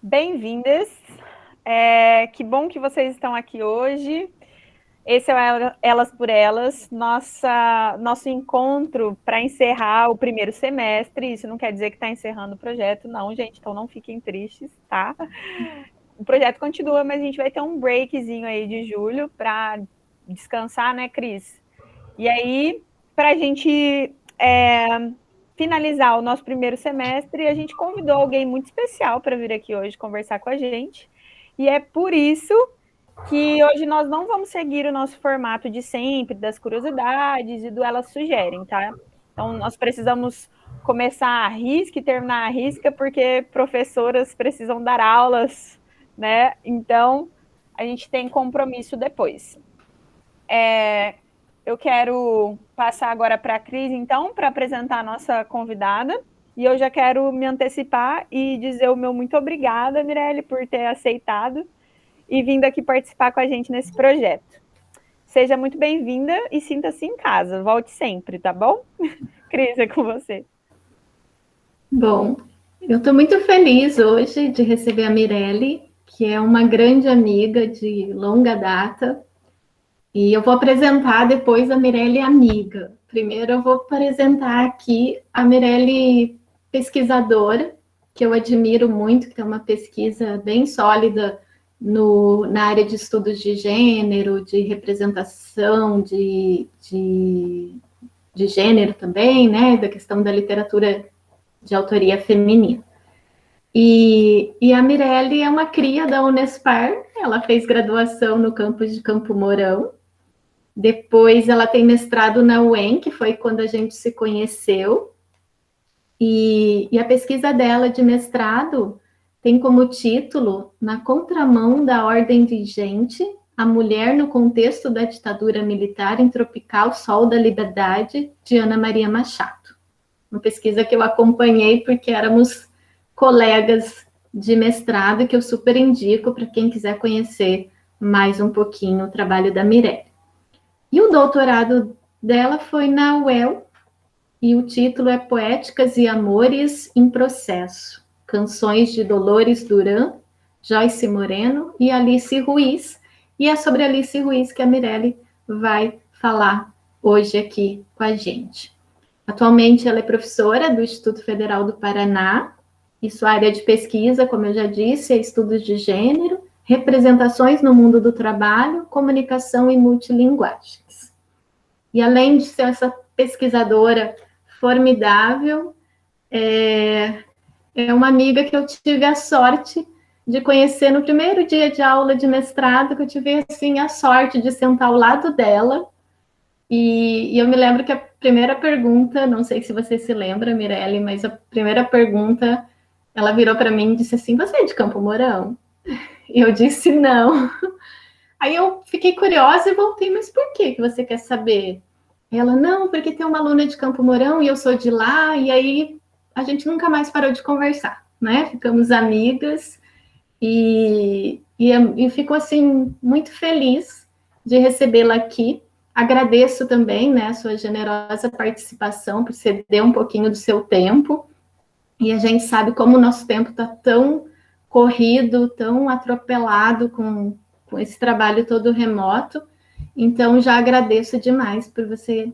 Bem-vindas. Que bom que vocês estão aqui hoje. Esse é o Elas por Elas, nosso encontro para encerrar o primeiro semestre. Isso não quer dizer que está encerrando o projeto, não, gente. Então não fiquem tristes, tá? O projeto continua, mas a gente vai ter um breakzinho aí de julho para descansar, né, Cris? E aí, para a gente finalizar o nosso primeiro semestre, a gente convidou alguém muito especial para vir aqui hoje conversar com a gente. E é por isso que hoje nós não vamos seguir o nosso formato de sempre, das curiosidades e do Elas Sugerem, tá? Então, nós precisamos começar a risca e terminar a risca, porque professoras precisam dar aulas, né? Então, a gente tem compromisso depois. Eu quero passar agora para a Cris, então, para apresentar a nossa convidada. E eu já quero me antecipar e dizer o meu muito obrigada, Mirelle, por ter aceitado e vindo aqui participar com a gente nesse projeto. Seja muito bem-vinda e sinta-se em casa. Volte sempre, tá bom? Cris, é com você. Bom, eu estou muito feliz hoje de receber a Mirelle, que é uma grande amiga de longa data. E eu vou apresentar depois a Mirelle amiga. Primeiro eu vou apresentar aqui a Mirelle pesquisadora, que eu admiro muito, que tem uma pesquisa bem sólida na área de estudos de gênero, de representação de gênero também, né? Da questão da literatura de autoria feminina. E a Mirelle é uma cria da Unespar, ela fez graduação no campus de Campo Mourão, depois ela tem mestrado na UEM, que foi quando a gente se conheceu, e a pesquisa dela de mestrado tem como título Na Contramão da Ordem Vigente, a Mulher no Contexto da Ditadura Militar em Tropical Sol da Liberdade, de Ana Maria Machado. Uma pesquisa que eu acompanhei porque éramos colegas de mestrado, que eu super indico para quem quiser conhecer mais um pouquinho o trabalho da Mirelle. E o doutorado dela foi na UEL, e o título é Poéticas e Amores em Processo, Canções de Dolores Duran, Joyce Moreno e Alice Ruiz. E é sobre Alice Ruiz que a Mirelle vai falar hoje aqui com a gente. Atualmente ela é professora do Instituto Federal do Paraná, e sua área de pesquisa, como eu já disse, é estudos de gênero, representações no mundo do trabalho, comunicação e multilinguagens. E além de ser essa pesquisadora formidável, é uma amiga que eu tive a sorte de conhecer no primeiro dia de aula de mestrado, que eu tive assim, a sorte de sentar ao lado dela. E eu me lembro que a primeira pergunta, não sei se você se lembra, Mirelle, mas a primeira pergunta, ela virou para mim e disse assim: você é de Campo Mourão? E eu disse não. Aí eu fiquei curiosa e voltei, mas por que você quer saber? Ela, não, porque tem uma aluna de Campo Mourão e eu sou de lá, e aí a gente nunca mais parou de conversar, né? Ficamos amigas e fico, assim, muito feliz de recebê-la aqui. Agradeço também, né, a sua generosa participação, por ceder um pouquinho do seu tempo. E a gente sabe como o nosso tempo está tão corrido, tão atropelado com esse trabalho todo remoto. Então, já agradeço demais por você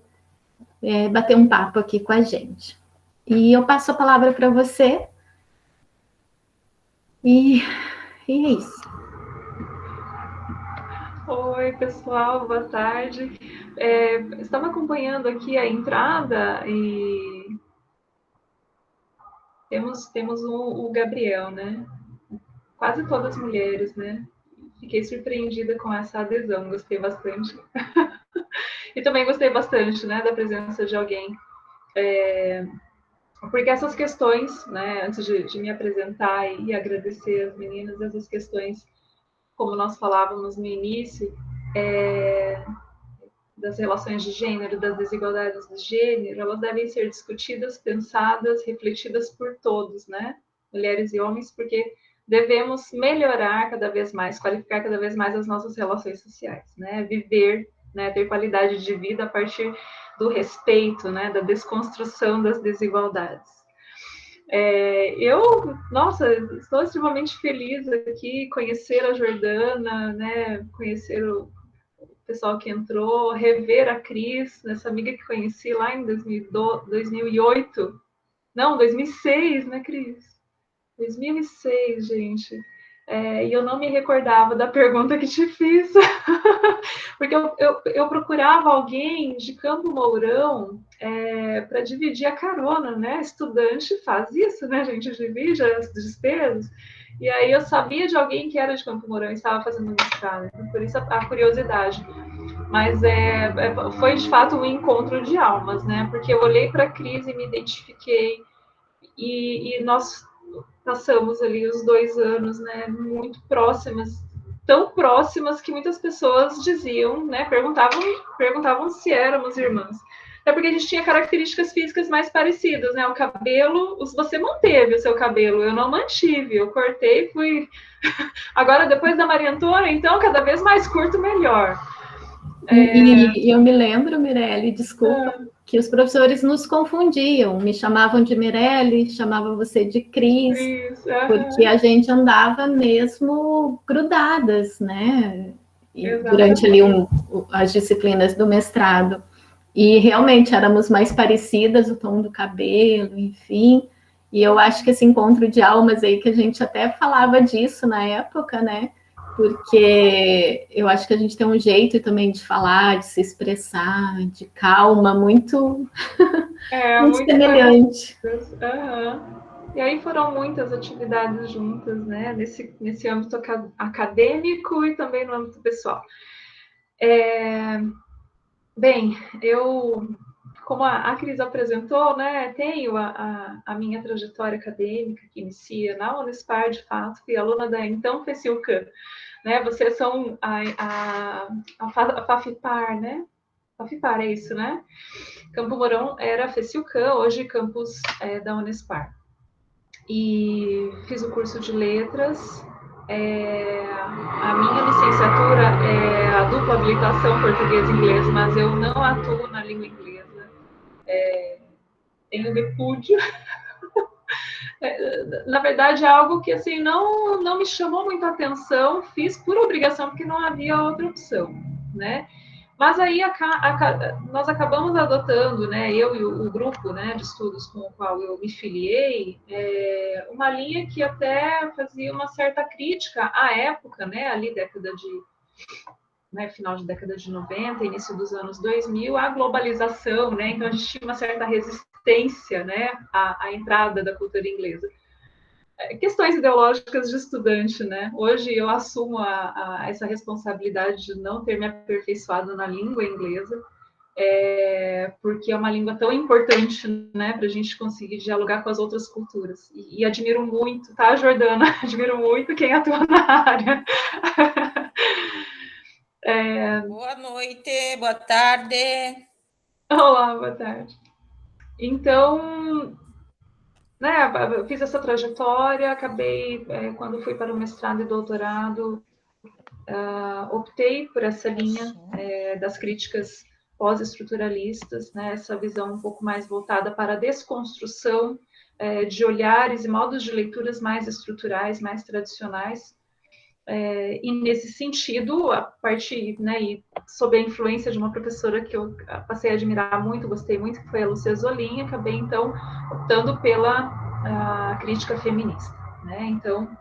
bater um papo aqui com a gente. E eu passo a palavra para você. E é isso. Oi, pessoal, boa tarde. Estava acompanhando aqui a entrada e temos o Gabriel, né? Quase todas mulheres, né? Fiquei surpreendida com essa adesão, gostei bastante. E também gostei bastante, né, da presença de alguém. Porque essas questões, né, antes de me apresentar e agradecer as meninas, essas questões, como nós falávamos no início, das relações de gênero, das desigualdades de gênero, elas devem ser discutidas, pensadas, refletidas por todos, né? Mulheres e homens, porque devemos melhorar cada vez mais, qualificar cada vez mais as nossas relações sociais, né? Viver, né? Ter qualidade de vida a partir do respeito, né? Da desconstrução das desigualdades. Nossa, estou extremamente feliz aqui, conhecer a Jordana, né? Conhecer o pessoal que entrou, rever a Cris, essa amiga que conheci lá em 2008. Não, 2006, né, Cris? 2006, gente. E eu não me recordava da pergunta que te fiz, porque eu procurava alguém de Campo Mourão para dividir a carona, né? Estudante faz isso, né? A gente divide as despesas. E aí eu sabia de alguém que era de Campo Mourão e estava fazendo mestrado, então por isso a curiosidade. Mas foi de fato um encontro de almas, né? Porque eu olhei para a Cris e me identifiquei, e nós passamos ali os 2 anos, né, muito próximas, tão próximas que muitas pessoas diziam, né, perguntavam se éramos irmãs. É porque a gente tinha características físicas mais parecidas, né? O cabelo, você manteve o seu cabelo, eu não mantive, eu cortei, fui. Agora, depois da Maria Antônia, então, cada vez mais curto, melhor. E eu me lembro, Mirelle, desculpa, que os professores nos confundiam, me chamavam de Mirelle, chamavam você de Cris, porque a gente andava mesmo grudadas, né? Durante ali as disciplinas do mestrado. E realmente éramos mais parecidas, o tom do cabelo, enfim. E eu acho que esse encontro de almas aí, que a gente até falava disso na época, né? Porque eu acho que a gente tem um jeito também de falar, de se expressar, de calma, muito, muito semelhante. E aí foram muitas atividades juntas, né? Nesse âmbito acadêmico e também no âmbito pessoal. Bem, como a Cris apresentou, né, tenho a minha trajetória acadêmica que inicia na Unespar, de fato, fui aluna da então FECILCAM, né? Vocês são a FAFIPAR, né? FAFIPAR, é isso, né? Campo Mourão era a FECILCAM, hoje campus da Unespar. E fiz o curso de letras. A minha licenciatura é a dupla habilitação português e inglês, mas eu não atuo na língua inglesa. Tenho repúdio. Na verdade, é algo que assim não me chamou muita atenção, fiz por obrigação, porque não havia outra opção, né? Mas aí nós acabamos adotando, né, eu e o grupo, né, de estudos com o qual eu me filiei, uma linha que até fazia uma certa crítica à época, né, ali final de década de 90, início dos anos 2000, à globalização, né? Então a gente tinha uma certa resistência, né, à entrada da cultura inglesa. Questões ideológicas de estudante, né? Hoje eu assumo essa responsabilidade de não ter me aperfeiçoado na língua inglesa, porque é uma língua tão importante, né, para a gente conseguir dialogar com as outras culturas. E admiro muito, tá, Jordana? Admiro muito quem atua na área. Boa noite, boa tarde. Olá, boa tarde. Então, né, eu fiz essa trajetória, acabei, quando fui para o mestrado e doutorado, optei por essa linha das críticas pós-estruturalistas, né, essa visão um pouco mais voltada para a desconstrução de olhares e modos de leituras mais estruturais, mais tradicionais. E nesse sentido, a partir, né, e sob a influência de uma professora que eu passei a admirar muito, gostei muito, que foi a Lúcia Zolin, acabei então optando pela crítica feminista, né? Então,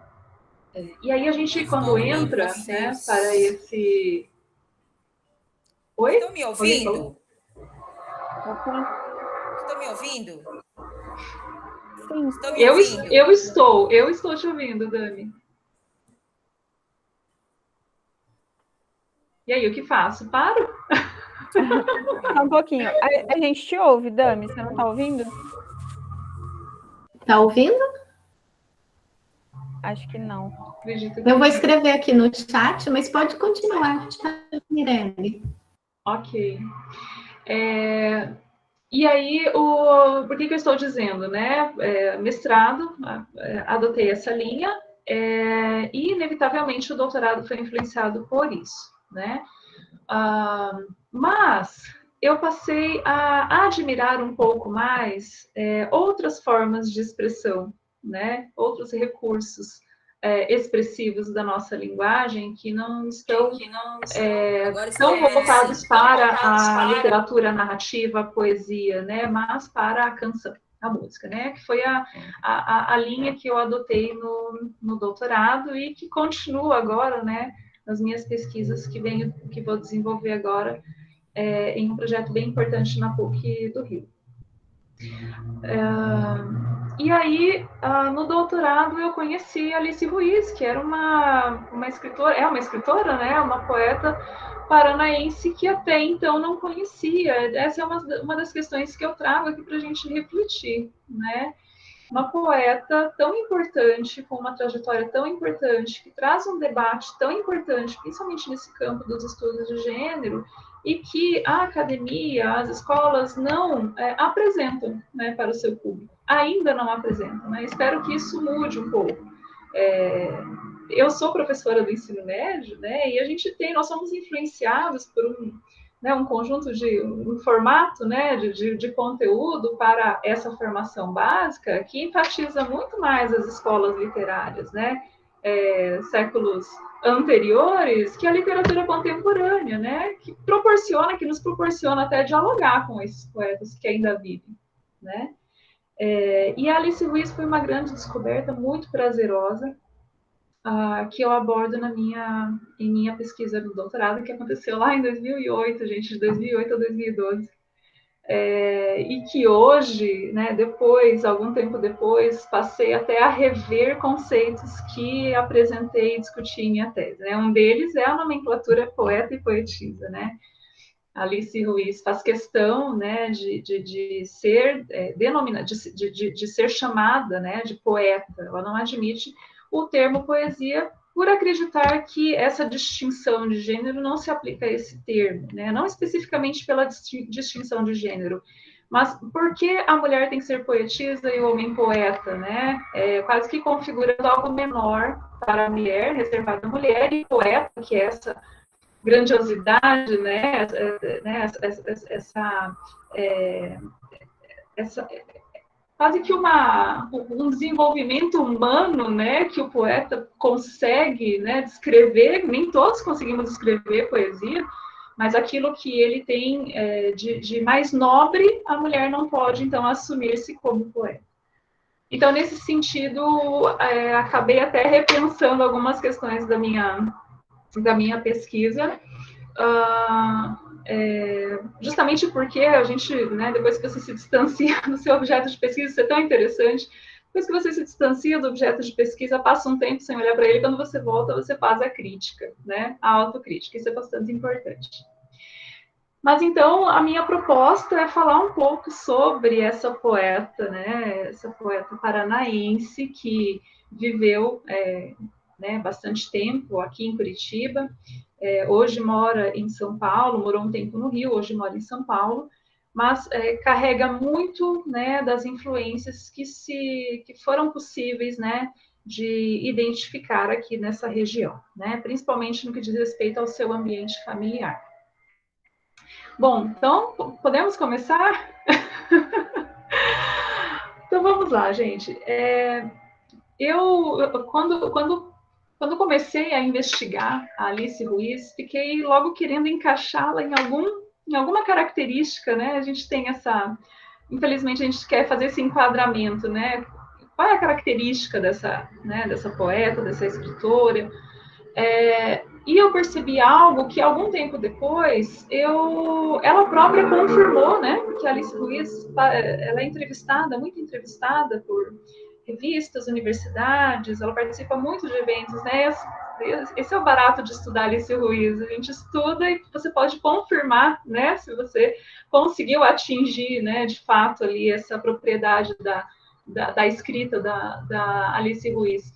e aí a gente quando entra, né, para esse... Oi? Estão me ouvindo? Estão me ouvindo? Sim. Estão me ouvindo? Eu estou te ouvindo, Dami. E aí, o que faço? Paro? Só um pouquinho. A gente te ouve, Dami, você não está ouvindo? Tá ouvindo? Acho que não. Eu vou escrever aqui no chat, mas pode continuar, Mirelle. Ok. E aí, por que eu estou dizendo, né? Mestrado, adotei essa linha, e inevitavelmente o doutorado foi influenciado por isso, né? Mas eu passei a admirar um pouco mais outras formas de expressão, né? Outros recursos expressivos da nossa linguagem que não estão tão voltados para a literatura narrativa, a poesia, né? Mas para a canção, a música, né? Que foi a linha que eu adotei no doutorado e que continuo agora, né? Nas minhas pesquisas que vou desenvolver agora em um projeto bem importante na PUC do Rio. E aí, no doutorado, eu conheci Alice Ruiz, que era uma escritora, é uma escritora, né? Uma poeta paranaense que até então não conhecia. Essa é uma das questões que eu trago aqui para a gente refletir, né? Uma poeta tão importante, com uma trajetória tão importante, que traz um debate tão importante, principalmente nesse campo dos estudos de gênero, e que a academia, as escolas não apresentam, né, para o seu público. Ainda não apresentam, né? Espero que isso mude um pouco. Eu sou professora do ensino médio, né, e nós somos influenciados por um conjunto um formato, né, de conteúdo para essa formação básica que enfatiza muito mais as escolas literárias, né, séculos anteriores, que a literatura contemporânea, né, que nos proporciona até dialogar com esses poetas que ainda vivem, né. E a Alice Ruiz foi uma grande descoberta, muito prazerosa, que eu abordo em minha pesquisa do doutorado, que aconteceu lá em 2008, gente, de 2008 a 2012. E que hoje, né, algum tempo depois, passei até a rever conceitos que apresentei e discuti em minha tese, né? Um deles é a nomenclatura poeta e poetisa, né? Alice Ruiz faz questão, né, de ser denominada, de ser chamada, né, de poeta. Ela não admite o termo poesia por acreditar que essa distinção de gênero não se aplica a esse termo, né? Não especificamente pela distinção de gênero, mas porque a mulher tem que ser poetisa e o homem poeta, né? Quase que configurando algo menor para a mulher, reservado à mulher, e poeta, que é essa grandiosidade, né? Essa quase que um desenvolvimento humano, né, que o poeta consegue, né, descrever. Nem todos conseguimos descrever poesia, mas aquilo que ele tem de mais nobre, a mulher não pode, então, assumir-se como poeta. Então, nesse sentido, acabei até repensando algumas questões da minha pesquisa, justamente porque a gente, né, depois que você se distancia do seu objeto de pesquisa, isso é tão interessante, depois que você se distancia do objeto de pesquisa, passa um tempo sem olhar para ele, quando você volta, você faz a crítica, né, a autocrítica, isso é bastante importante. Mas então, a minha proposta é falar um pouco sobre essa poeta, né, essa poeta paranaense que viveu né, bastante tempo aqui em Curitiba, hoje mora em São Paulo, morou um tempo no Rio, hoje mora em São Paulo, mas carrega muito, né, das influências que foram possíveis, né, de identificar aqui nessa região, né, principalmente no que diz respeito ao seu ambiente familiar. Bom, então, podemos começar? Então, vamos lá, gente. Quando comecei a investigar a Alice Ruiz, fiquei logo querendo encaixá-la em alguma característica, né? A gente tem infelizmente, a gente quer fazer esse enquadramento, né? Qual é a característica dessa poeta, dessa escritora? E eu percebi algo que, algum tempo depois, ela própria confirmou, né? Porque a Alice Ruiz, ela é muito entrevistada por revistas, universidades, ela participa muito de eventos, né? Esse é o barato de estudar Alice Ruiz. A gente estuda e você pode confirmar, né? Se você conseguiu atingir, né, de fato, ali essa propriedade da escrita da Alice Ruiz.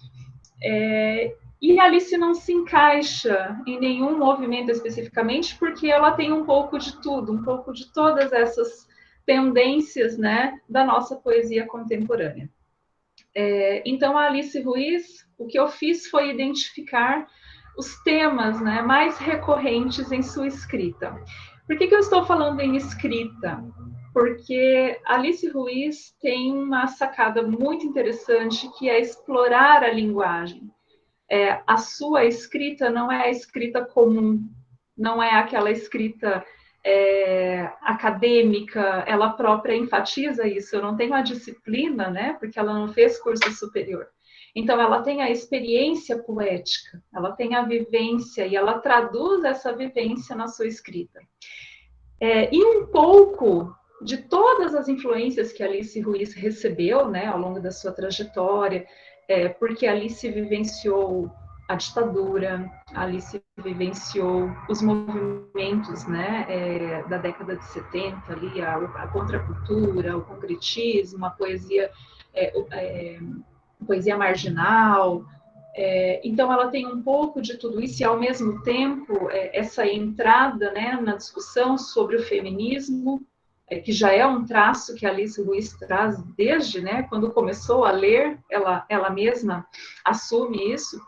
E a Alice não se encaixa em nenhum movimento especificamente, porque ela tem um pouco de tudo, um pouco de todas essas tendências, né, da nossa poesia contemporânea. Então, a Alice Ruiz, o que eu fiz foi identificar os temas, né, mais recorrentes em sua escrita. Por que eu estou falando em escrita? Porque Alice Ruiz tem uma sacada muito interessante, que é explorar a linguagem. A sua escrita não é a escrita comum, não é aquela escrita acadêmica, ela própria enfatiza isso. Eu não tenho a disciplina, né, porque ela não fez curso superior. Então, ela tem a experiência poética, ela tem a vivência, e ela traduz essa vivência na sua escrita. E um pouco de todas as influências que Alice Ruiz recebeu, né, ao longo da sua trajetória, porque Alice vivenciou a ditadura, Alice vivenciou os movimentos, né, da década de 70, ali, a contracultura, o concretismo, a poesia, poesia marginal. Então, ela tem um pouco de tudo isso, e, ao mesmo tempo, essa entrada, né, na discussão sobre o feminismo, que já é um traço que a Alice Ruiz traz desde, né, quando começou a ler, ela mesma assume isso.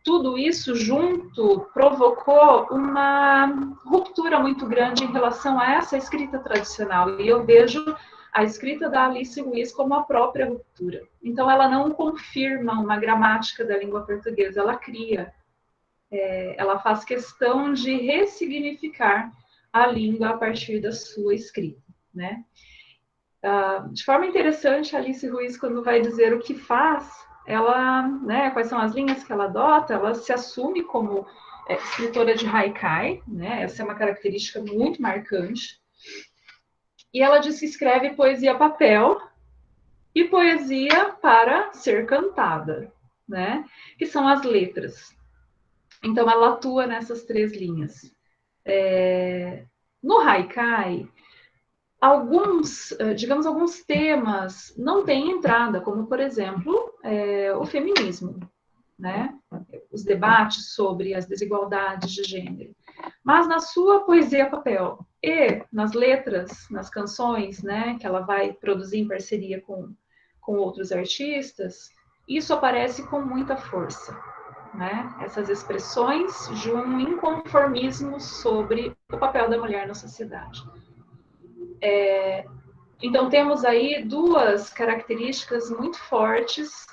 Tudo isso junto provocou uma ruptura muito grande em relação a essa escrita tradicional, e eu vejo a escrita da Alice Ruiz como a própria ruptura. Então, ela não confirma uma gramática da língua portuguesa, ela cria. Ela faz questão de ressignificar a língua a partir da sua escrita, né? De forma interessante, a Alice Ruiz, quando vai dizer o que faz, ela, né, quais são as linhas que ela adota, ela se assume como escritora de haikai, né? Essa é uma característica muito marcante. E ela diz que escreve poesia a papel e poesia para ser cantada, né? Que são as letras. Então, ela atua nessas 3 linhas. No haikai, alguns temas não têm entrada, como, por exemplo, o feminismo, né? Os debates sobre as desigualdades de gênero. Mas na sua poesia a papel e nas letras, nas canções, né, que ela vai produzir em parceria com outros artistas, isso aparece com muita força, né? Essas expressões de um inconformismo sobre o papel da mulher na sociedade. Então, temos aí 2 características muito fortes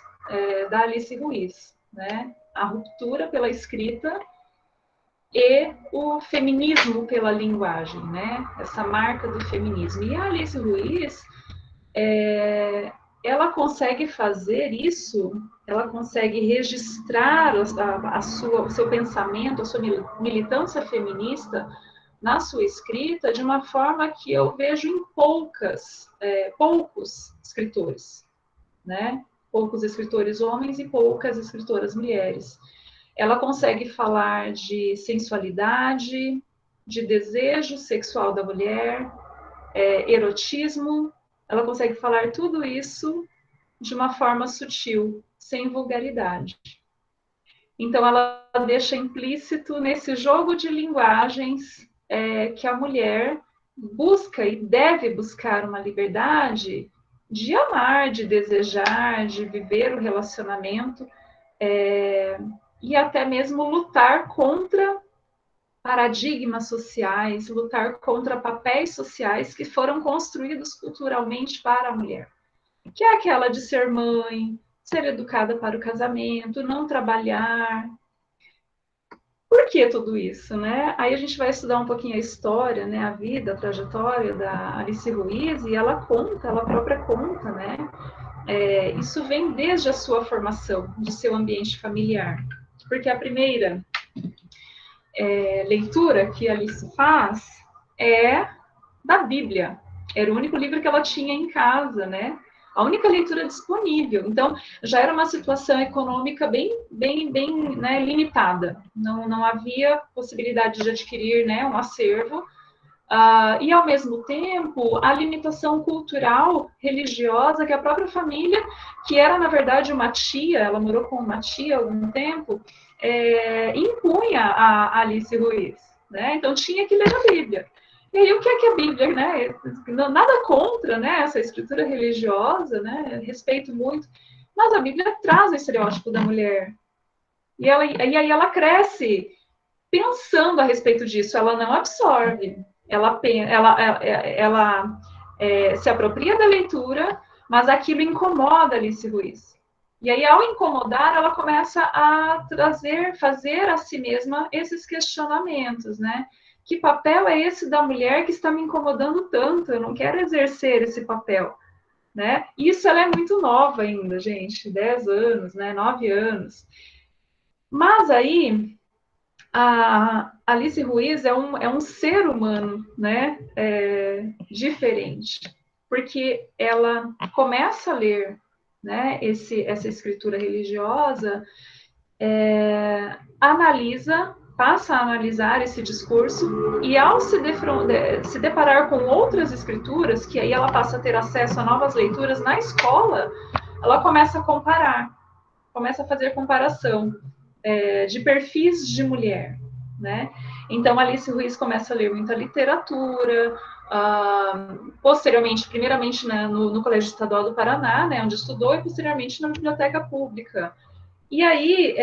da Alice Ruiz, né? A ruptura pela escrita e o feminismo pela linguagem, né? Essa marca do feminismo. E a Alice Ruiz, ela consegue fazer isso, ela consegue registrar o seu pensamento, a sua militância feminista na sua escrita de uma forma que eu vejo em poucos escritores, né? Poucos escritores homens e poucas escritoras mulheres. Ela consegue falar de sensualidade, de desejo sexual da mulher, erotismo. Ela consegue falar tudo isso de uma forma sutil, sem vulgaridade. Então, ela deixa implícito nesse jogo de linguagens que a mulher busca e deve buscar uma liberdade de amar, de desejar, de viver o relacionamento, e até mesmo lutar contra paradigmas sociais, lutar contra papéis sociais que foram construídos culturalmente para a mulher, que é aquela de ser mãe, ser educada para o casamento, não trabalhar. Por que tudo isso, né? Aí a gente vai estudar um pouquinho a história, né, a vida, a trajetória da Alice Ruiz, e ela própria conta, né? Isso vem desde a sua formação, de seu ambiente familiar. Porque a primeira leitura que a Alice faz é da Bíblia. Era o único livro que ela tinha em casa, né? A única leitura disponível. Então, já era uma situação econômica bem né, limitada. Não havia possibilidade de adquirir, né, um acervo. E, ao mesmo tempo, a limitação cultural, religiosa, que a própria família, que era, na verdade, uma tia, ela morou com uma tia há algum tempo, impunha a Alice Ruiz, né? Então, tinha que ler a Bíblia. E aí, o que é a Bíblia, né? Nada contra, né, essa escritura religiosa, né? Respeito muito, mas a Bíblia traz o estereótipo da mulher. E aí ela cresce pensando a respeito disso, ela não absorve, ela se apropria da leitura, mas aquilo incomoda Alice Ruiz. E aí, ao incomodar, ela começa a fazer a si mesma esses questionamentos, né? Que papel é esse da mulher que está me incomodando tanto? Eu não quero exercer esse papel, né? Isso ela é muito nova ainda, gente, 10 anos, né? 9 anos. Mas aí, a Alice Ruiz é um ser humano, né? Diferente, porque ela começa a ler, né? Essa escritura religiosa, passa a analisar esse discurso e ao se deparar com outras escrituras, que aí ela passa a ter acesso a novas leituras na escola, ela começa a comparar, começa a fazer comparação de perfis de mulher, né? Então, Alice Ruiz começa a ler muita literatura, posteriormente, primeiramente no Colégio Estadual do Paraná, né, onde estudou, e posteriormente na biblioteca pública. E aí,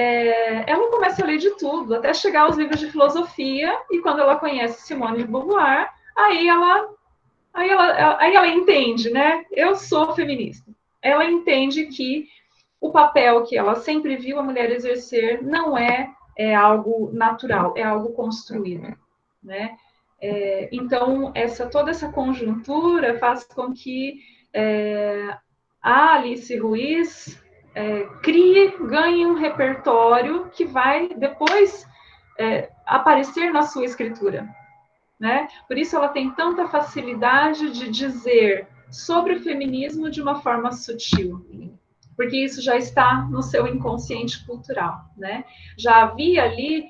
ela começa a ler de tudo, até chegar aos livros de filosofia, e quando ela conhece Simone de Beauvoir, aí ela entende, né? Eu sou feminista. Ela entende que o papel que ela sempre viu a mulher exercer não é algo natural, é algo construído, né? Então, toda essa conjuntura faz com que a Alice Ruiz ganhe um repertório que vai depois aparecer na sua escritura, né? Por isso ela tem tanta facilidade de dizer sobre o feminismo de uma forma sutil, porque isso já está no seu inconsciente cultural, né? Já havia ali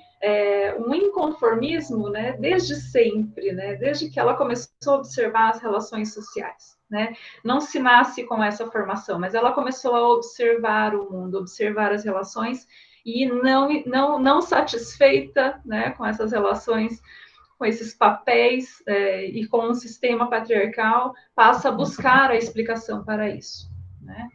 um inconformismo, né? Desde sempre, né? Desde que ela começou a observar as relações sociais, né? Não se nasce com essa formação, mas ela começou a observar o mundo, observar as relações e não satisfeita, né? Com essas relações, com esses papéis e com o sistema patriarcal, passa a buscar a explicação para isso, né?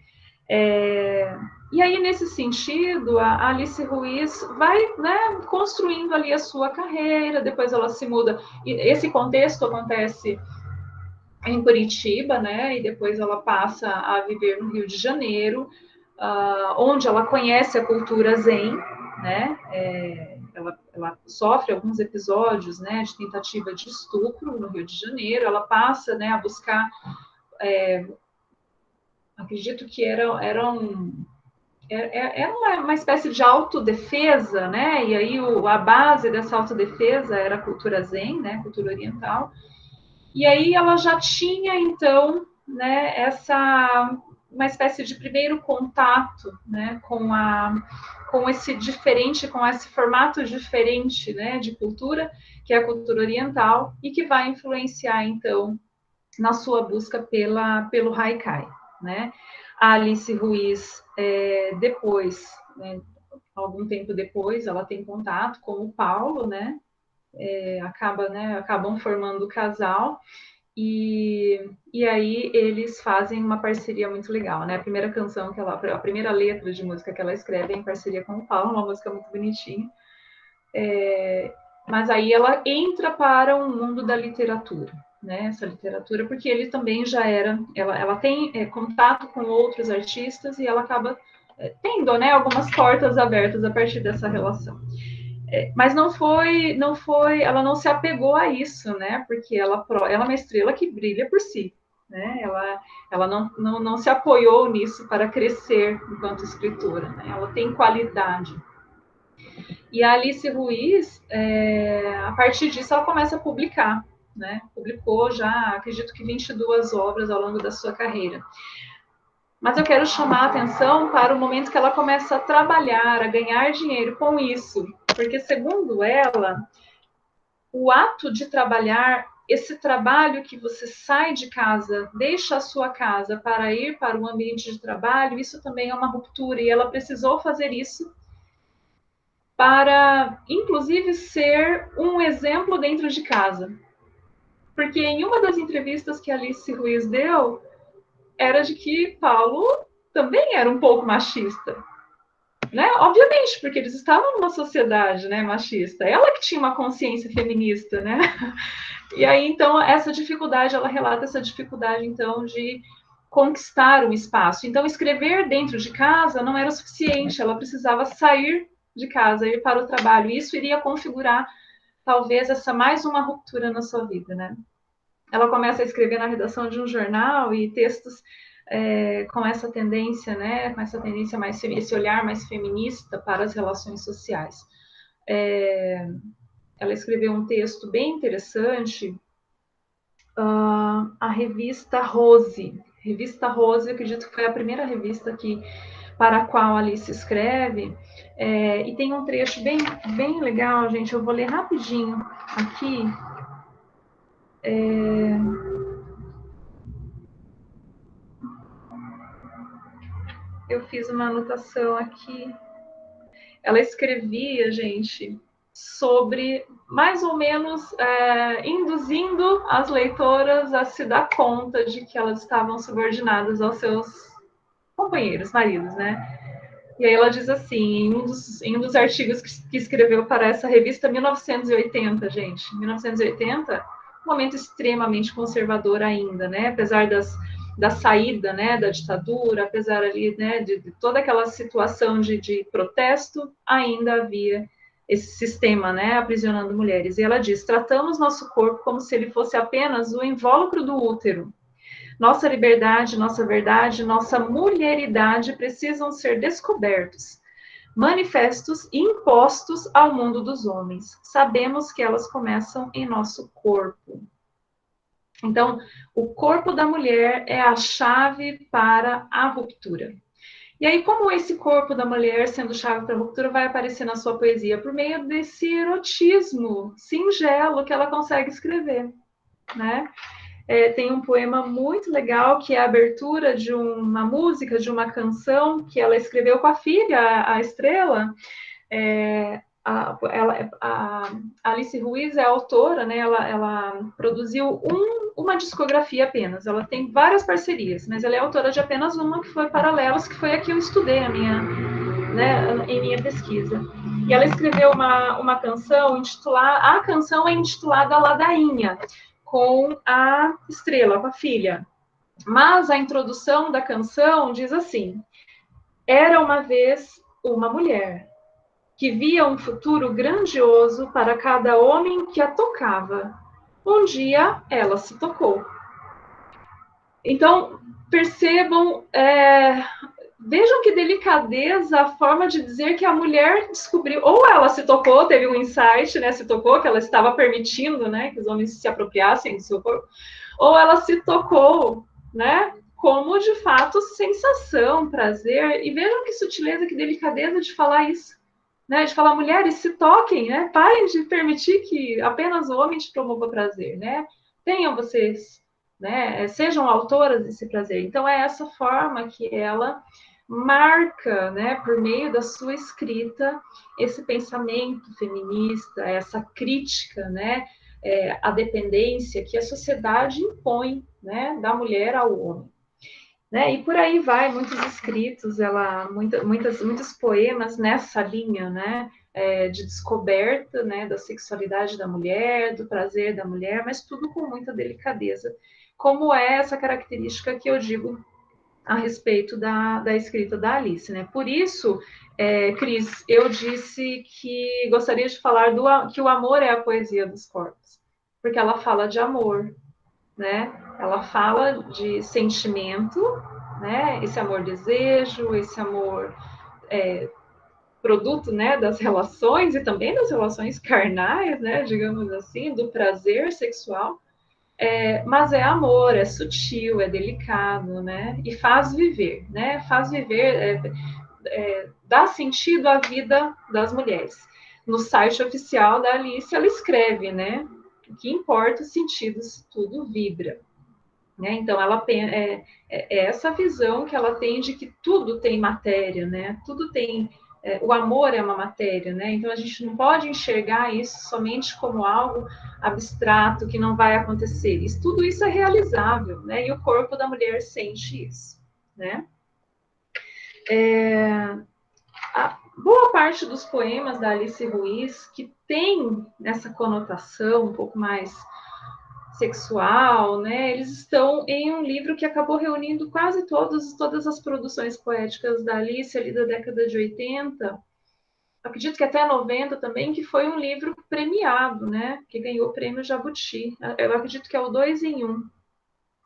E aí, nesse sentido, a Alice Ruiz vai, né, construindo ali a sua carreira, depois ela se muda. E esse contexto acontece em Curitiba, né, e depois ela passa a viver no Rio de Janeiro, onde ela conhece a cultura zen, né, ela sofre alguns episódios, né, de tentativa de estupro no Rio de Janeiro, ela passa, né, a buscar... acredito que era uma espécie de autodefesa, né? E aí a base dessa autodefesa era a cultura zen, né? Cultura oriental. E aí ela já tinha, então, né, uma espécie de primeiro contato, né, com esse diferente, com esse formato diferente, né, de cultura, que é a cultura oriental, e que vai influenciar, então, na sua busca pelo Haikai, né? A Alice Ruiz, depois, né, algum tempo depois, ela tem contato com o Paulo, né? Acabam formando o casal, e aí eles fazem uma parceria muito legal, né? A primeira canção a primeira letra de música que ela escreve é em parceria com o Paulo, uma música muito bonitinha. Mas aí ela entra para o mundo da literatura, né? Essa literatura, porque ele também já era... Ela tem contato com outros artistas e ela acaba tendo, né, algumas portas abertas a partir dessa relação. Mas ela não se apegou a isso, né? Porque ela é uma estrela que brilha por si, né? Ela não se apoiou nisso para crescer enquanto escritora, né? Ela tem qualidade. E a Alice Ruiz, a partir disso, ela começa a publicar, né? Publicou já, acredito que 22 obras ao longo da sua carreira. Mas eu quero chamar a atenção para o momento que ela começa a trabalhar, a ganhar dinheiro com isso. Porque, segundo ela, o ato de trabalhar, esse trabalho que você sai de casa, deixa a sua casa para ir para o ambiente de trabalho, isso também é uma ruptura. E ela precisou fazer isso para, inclusive, ser um exemplo dentro de casa. Porque em uma das entrevistas que a Alice Ruiz deu, era de que Paulo também era um pouco machista. né? Obviamente, porque eles estavam numa sociedade, né, machista. Ela que tinha uma consciência feminista, né? E aí, então, essa dificuldade, ela relata essa dificuldade, então, de conquistar um espaço. Então, escrever dentro de casa não era o suficiente, ela precisava sair de casa, ir para o trabalho. E isso iria configurar, talvez, essa mais uma ruptura na sua vida, né? Ela começa a escrever na redação de um jornal e textos com essa tendência, né? Com essa tendência mais, esse olhar mais feminista para as relações sociais. Ela escreveu um texto bem interessante, a revista Rose. Revista Rose, eu acredito que foi a primeira revista para a qual Alice escreve, e tem um trecho bem, bem legal, gente, eu vou ler rapidinho aqui. Eu fiz uma anotação aqui. Ela escrevia, gente, sobre mais ou menos induzindo as leitoras a se dar conta de que elas estavam subordinadas aos seus companheiros, maridos, né? E aí ela diz assim, em um dos artigos que escreveu para essa revista, 1980, gente, 1980, um momento extremamente conservador ainda, né? Apesar da saída, né, da ditadura, apesar ali, né, de toda aquela situação de protesto, ainda havia esse sistema, né, aprisionando mulheres. E ela diz: tratamos nosso corpo como se ele fosse apenas o invólucro do útero. Nossa liberdade, nossa verdade, nossa mulheridade precisam ser descobertos, manifestos e impostos ao mundo dos homens. Sabemos que elas começam em nosso corpo. Então, o corpo da mulher é a chave para a ruptura. E aí, como esse corpo da mulher, sendo chave para a ruptura, vai aparecer na sua poesia? Por meio desse erotismo singelo que ela consegue escrever, né? Tem um poema muito legal, que é a abertura de uma música, de uma canção, que ela escreveu com a filha, a Estrela. A Alice Ruiz é autora, né? Ela produziu uma discografia apenas. Ela tem várias parcerias, mas ela é autora de apenas uma, que foi Paralelos, que foi a que eu estudei em minha pesquisa. E ela escreveu uma canção intitulada... A canção é intitulada Ladainha, com a Estrela, com a filha. Mas a introdução da canção diz assim: era uma vez uma mulher que via um futuro grandioso para cada homem que a tocava. Um dia ela se tocou. Então, percebam, vejam que delicadeza a forma de dizer que a mulher descobriu, ou ela se tocou, teve um insight, né, se tocou, que ela estava permitindo, né, que os homens se apropriassem do seu corpo, ou ela se tocou, né, como de fato sensação, prazer, e vejam que sutileza, que delicadeza de falar isso, né, de falar, mulheres, se toquem, né, parem de permitir que apenas o homem te promova prazer, né, tenham vocês, né, sejam autoras desse prazer. Então é essa forma que ela marca, né, por meio da sua escrita, esse pensamento feminista, essa crítica, né, à dependência que a sociedade impõe, né, da mulher ao homem. Né? E por aí vai, muitos escritos, muitos poemas nessa linha, né, de descoberta, né, da sexualidade da mulher, do prazer da mulher, mas tudo com muita delicadeza, como é essa característica que eu digo a respeito da escrita da Alice, né? Por isso, Cris, eu disse que gostaria de falar que o amor é a poesia dos corpos, porque ela fala de amor, né? Ela fala de sentimento, né? Esse amor-desejo, esse amor produto, né, das relações e também das relações carnais, né, digamos assim, do prazer sexual, mas é amor, é sutil, é delicado, né, e faz viver, né, dá sentido à vida das mulheres. No site oficial da Alice, ela escreve, né, o que importa os sentidos, tudo vibra. Né? Então, é essa visão que ela tem de que tudo tem matéria, né? Tudo tem... o amor é uma matéria, né? Então, a gente não pode enxergar isso somente como algo abstrato, que não vai acontecer. Tudo isso é realizável, né? E o corpo da mulher sente isso, né? boa parte dos poemas da Alice Ruiz, que tem essa conotação um pouco mais sexual, né? Eles estão em um livro que acabou reunindo quase todas as produções poéticas da Alice ali da década de 80, acredito que até 90 também, que foi um livro premiado, né? Que ganhou o prêmio Jabuti. Eu acredito que é o 2 em 1.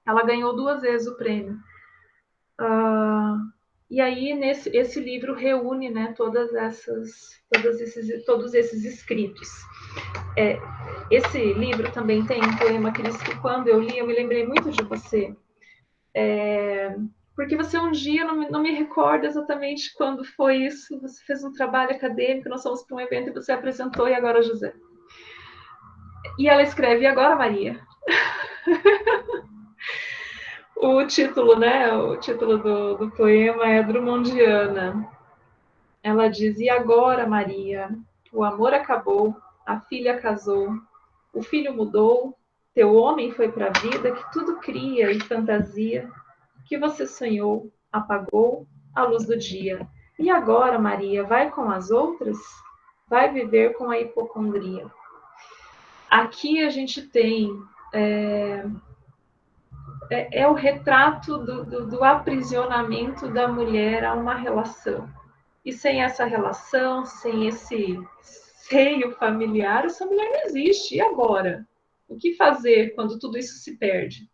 Ela ganhou 2 vezes o prêmio. E aí, esse livro reúne, né, todos esses escritos. Esse livro também tem um poema que diz que quando eu li, eu me lembrei muito de você. Porque você um dia, não me recordo exatamente quando foi isso, você fez um trabalho acadêmico, nós fomos para um evento e você apresentou, e agora José. E ela escreve, e agora Maria? O título, né? O título do poema é Drummondiana. Ela diz, e agora Maria? O amor acabou, a filha casou, o filho mudou, teu homem foi para a vida que tudo cria e fantasia, que você sonhou, apagou a luz do dia. E agora, Maria, vai com as outras? Vai viver com a hipocondria. Aqui a gente tem o retrato do aprisionamento da mulher a uma relação. E sem essa relação, sem esse seio familiar, essa mulher não existe. E agora? O que fazer quando tudo isso se perde?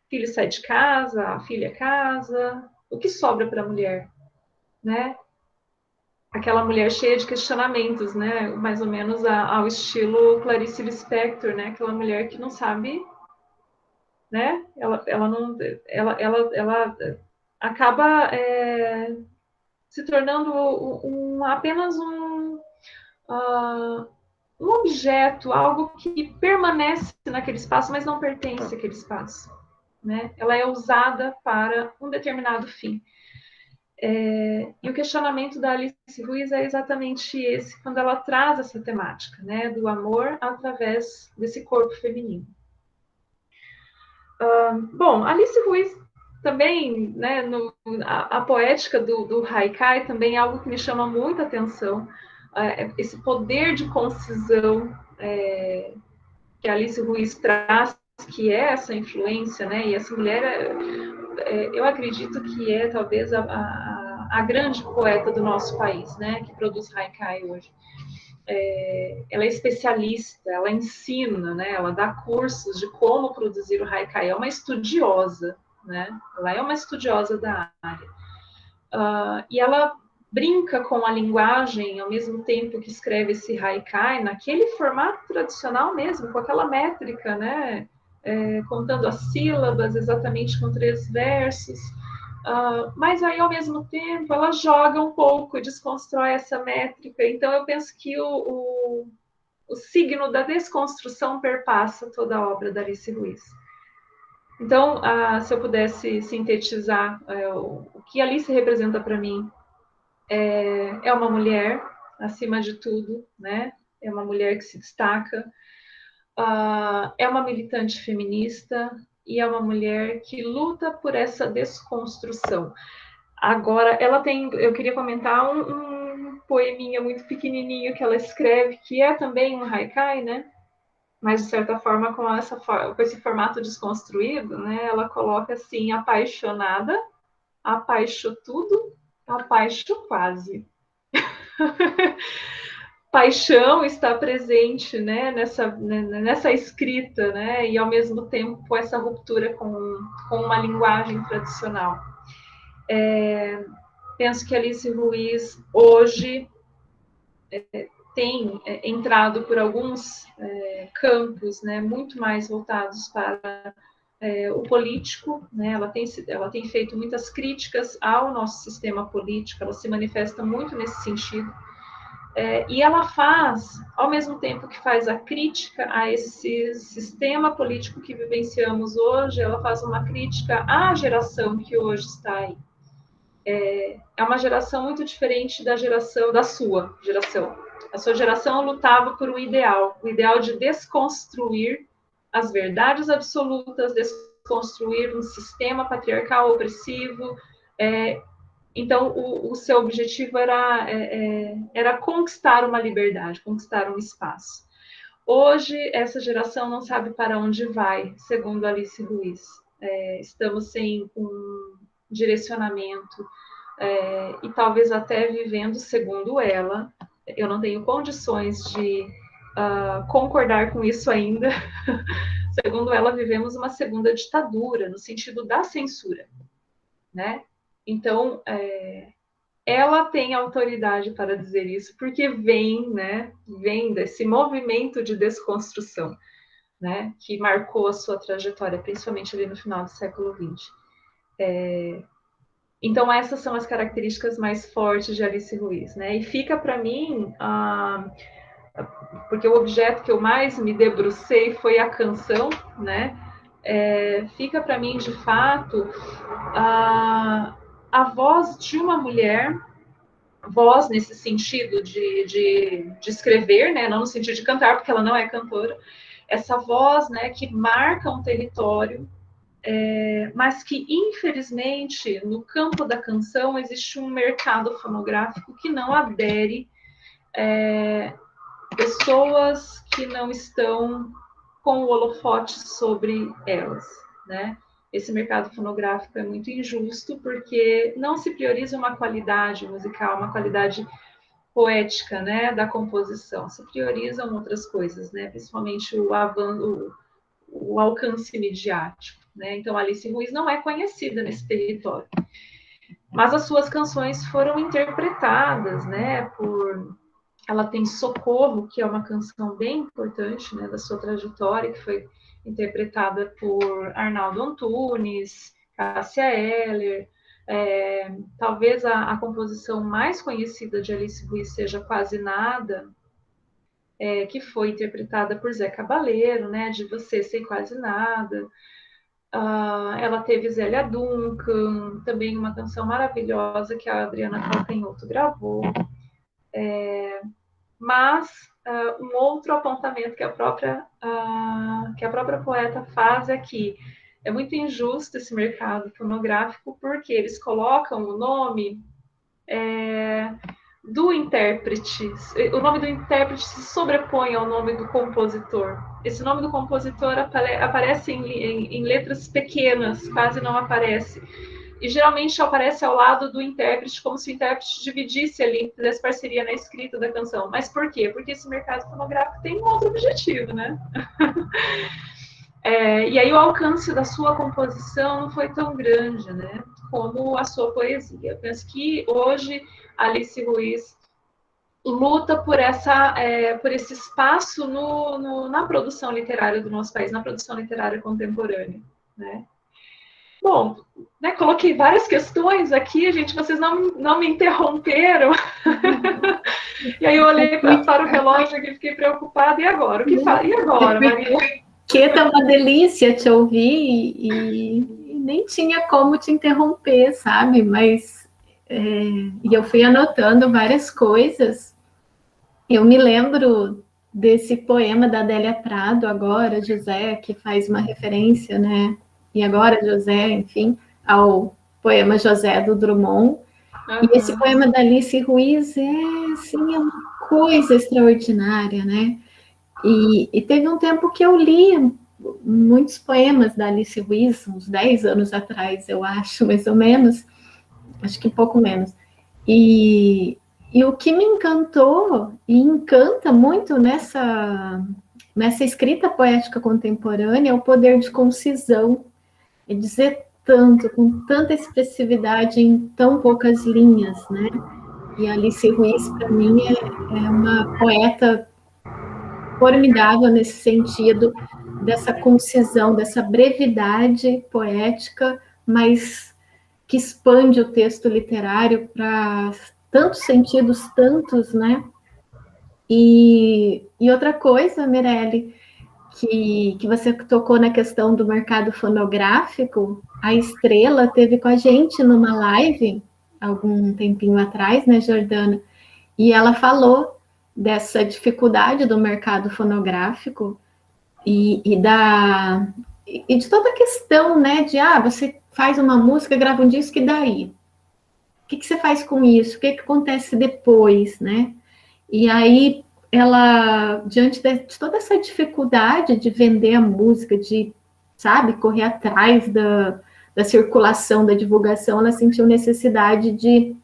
O filho sai de casa, a filha casa, o que sobra para a mulher? Né? Aquela mulher cheia de questionamentos, né? Mais ou menos ao estilo Clarice Lispector, né? Aquela mulher que não sabe, né? Ela acaba se tornando apenas um objeto, algo que permanece naquele espaço, mas não pertence àquele espaço. Né? Ela é usada para um determinado fim. E o questionamento da Alice Ruiz é exatamente esse, quando ela traz essa temática, né, do amor através desse corpo feminino. Bom, Alice Ruiz também, né, a poética do haikai também é algo que me chama muita atenção, esse poder de concisão que a Alice Ruiz traz, que é essa influência, né, e essa mulher, eu acredito que é talvez a grande poeta do nosso país, né, que produz haikai hoje. Ela é especialista, ela ensina, né, ela dá cursos de como produzir o haikai, é uma estudiosa, né, ela é uma estudiosa da área. E ela brinca com a linguagem ao mesmo tempo que escreve esse haikai, naquele formato tradicional mesmo, com aquela métrica, né, contando as sílabas exatamente com 3 versos, mas aí, ao mesmo tempo, ela joga um pouco, desconstrói essa métrica. Então, eu penso que o signo da desconstrução perpassa toda a obra da Alice Ruiz. Então, se eu pudesse sintetizar o que Alice representa para mim, é uma mulher, acima de tudo, né? É uma mulher que se destaca, é uma militante feminista, e é uma mulher que luta por essa desconstrução. Agora, ela tem, eu queria comentar um poeminha muito pequenininho que ela escreve, que é também um haikai, né? Mas, de certa forma, com esse formato desconstruído, né? Ela coloca assim, apaixonada, apaixo tudo, apaixo quase. Paixão está presente, né, nessa escrita, né, e ao mesmo tempo essa ruptura com uma linguagem tradicional. Penso que Alice Ruiz hoje tem entrado por alguns campos, né, muito mais voltados para o político, né, ela tem feito muitas críticas ao nosso sistema político, ela se manifesta muito nesse sentido. E ela faz, ao mesmo tempo que faz a crítica a esse sistema político que vivenciamos hoje, ela faz uma crítica à geração que hoje está aí. É uma geração muito diferente da sua geração. A sua geração lutava por um ideal, o ideal de desconstruir as verdades absolutas, desconstruir um sistema patriarcal opressivo, Então, o seu objetivo era conquistar uma liberdade, conquistar um espaço. Hoje, essa geração não sabe para onde vai, segundo Alice Ruiz. Estamos sem um direcionamento e talvez até vivendo, segundo ela, eu não tenho condições de concordar com isso ainda. Segundo ela, vivemos uma segunda ditadura, no sentido da censura, né? Então, ela tem autoridade para dizer isso, porque vem desse movimento de desconstrução, né, que marcou a sua trajetória, principalmente ali no final do século XX. Então, essas são as características mais fortes de Alice Ruiz, né? E fica para mim, porque o objeto que eu mais me debrucei foi a canção, né? Fica para mim, de fato, a voz de uma mulher, voz nesse sentido de escrever, né? Não no sentido de cantar, porque ela não é cantora, essa voz, né, que marca um território, mas que, infelizmente, no campo da canção existe um mercado fonográfico que não adere pessoas que não estão com o holofote sobre elas, né? Esse mercado fonográfico é muito injusto porque não se prioriza uma qualidade musical, uma qualidade poética, né, da composição. Se priorizam outras coisas, né? Principalmente o alcance midiático, né? Então, Alice Ruiz não é conhecida nesse território, mas as suas canções foram interpretadas, né, ela tem Socorro, que é uma canção bem importante, né, da sua trajetória, que foi interpretada por Arnaldo Antunes, Cássia Eller. Talvez a composição mais conhecida de Alice Ruiz seja Quase Nada, que foi interpretada por Zé Cabaleiro, né, de Você Sei Quase Nada. Ela teve Zélia Duncan, também uma canção maravilhosa que a Adriana Calcanhoto gravou. Mas um outro apontamento que a própria poeta faz é que é muito injusto esse mercado fonográfico porque eles colocam o nome do intérprete, o nome do intérprete se sobrepõe ao nome do compositor. Esse nome do compositor aparece em letras pequenas, quase não aparece. E geralmente aparece ao lado do intérprete, como se o intérprete dividisse ali, fizesse parceria na escrita da canção. Mas por quê? Porque esse mercado fonográfico tem um outro objetivo, né? E aí o alcance da sua composição não foi tão grande, né, como a sua poesia. Eu penso que hoje Alice Ruiz luta por esse espaço na produção literária do nosso país, na produção literária contemporânea, né? Bom, né, coloquei várias questões aqui, gente, vocês não me interromperam. E aí eu olhei para o relógio e fiquei preocupada. E agora? O que faz? E agora, Maria? Que tá uma delícia te ouvir e nem tinha como te interromper, sabe? Mas e eu fui anotando várias coisas. Eu me lembro desse poema da Adélia Prado, agora, José, que faz uma referência, né? E agora, José, enfim, ao poema José do Drummond. Uhum. E esse poema da Alice Ruiz assim, é uma coisa extraordinária, né? E teve um tempo que eu li muitos poemas da Alice Ruiz, uns 10 anos atrás, eu acho, mais ou menos, acho que um pouco menos. E o que me encantou e encanta muito nessa escrita poética contemporânea é o poder de concisão, é dizer tanto, com tanta expressividade em tão poucas linhas, né? E a Alice Ruiz, para mim, é uma poeta formidável nesse sentido, dessa concisão, dessa brevidade poética, mas que expande o texto literário para tantos sentidos, tantos, né? E outra coisa, Mirelle, que você tocou na questão do mercado fonográfico, a Estrela teve com a gente numa live, algum tempinho atrás, né, Jordana? E ela falou dessa dificuldade do mercado fonográfico e de toda a questão, né, de você faz uma música, grava um disco e daí? que você faz com isso? O que acontece depois, né? E aí, ela, diante de toda essa dificuldade de vender a música, de, sabe, correr atrás da circulação, da divulgação, ela sentiu necessidade de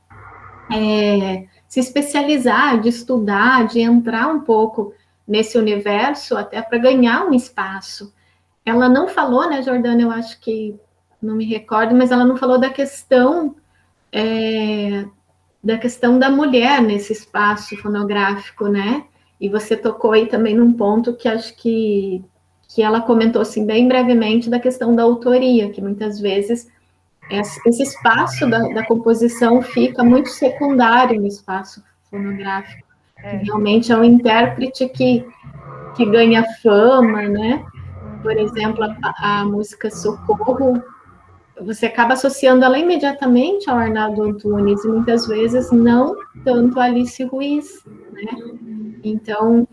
se especializar, de estudar, de entrar um pouco nesse universo, até para ganhar um espaço. Ela não falou, né, Jordana, eu acho que, não me recordo, mas ela não falou da questão da mulher nesse espaço fonográfico, né? E você tocou aí também num ponto que acho que ela comentou assim bem brevemente da questão da autoria, que muitas vezes esse espaço da composição fica muito secundário no espaço fonográfico. Que realmente é o intérprete que ganha fama, né? Por exemplo, a música Socorro, você acaba associando ela imediatamente ao Arnaldo Antunes e muitas vezes não tanto a Alice Ruiz, né? Então,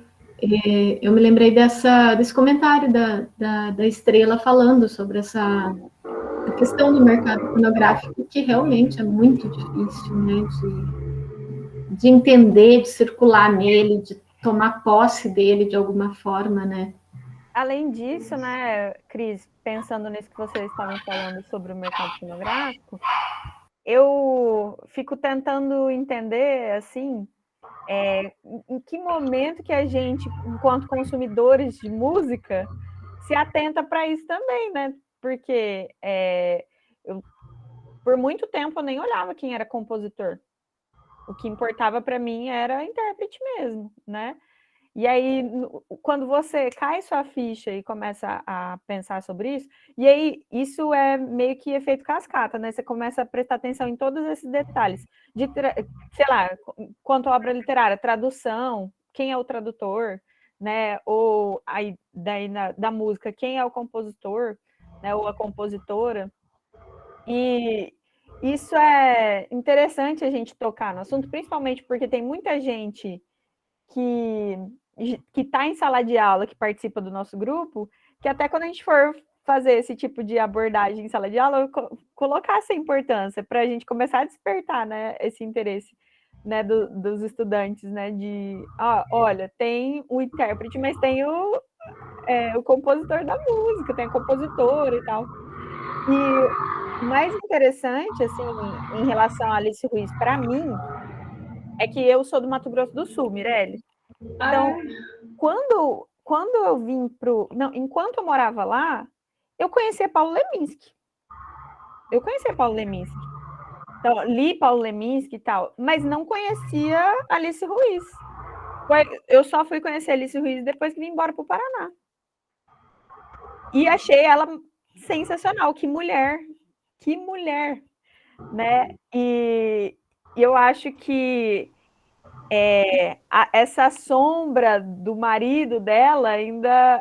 eu me lembrei desse comentário da Estrela falando sobre a questão do mercado fonográfico, que realmente é muito difícil, né, de entender, de circular nele, de tomar posse dele de alguma forma, né? Além disso, né, Cris, pensando nisso que vocês estavam falando sobre o mercado fonográfico, eu fico tentando entender, assim, em que momento que a gente, enquanto consumidores de música, se atenta para isso também, né? Porque por muito tempo eu nem olhava quem era compositor. O que importava para mim era intérprete mesmo, né? E aí, quando você cai sua ficha e começa a pensar sobre isso, e aí isso é meio que efeito cascata, né? Você começa a prestar atenção em todos esses detalhes, sei lá, quanto à obra literária, tradução, quem é o tradutor, né? Ou aí, daí da música, quem é o compositor, né? Ou a compositora. E isso é interessante a gente tocar no assunto, principalmente porque tem muita gente que está em sala de aula, que participa do nosso grupo, que até quando a gente for fazer esse tipo de abordagem em sala de aula, colocar essa importância para a gente começar a despertar, né, esse interesse, né, dos estudantes, né, de, olha, tem o intérprete, mas tem o compositor da música, tem a compositora e tal. E o mais interessante, assim, em relação a Alice Ruiz, para mim, é que eu sou do Mato Grosso do Sul, Mirelle. Então, quando eu vim Não, enquanto eu morava lá, eu conhecia Paulo Leminski. Então, li Paulo Leminski e tal, mas não conhecia Alice Ruiz. Eu só fui conhecer Alice Ruiz depois que vim embora para o Paraná. E achei ela sensacional. Que mulher, né? E eu acho que essa sombra do marido dela ainda,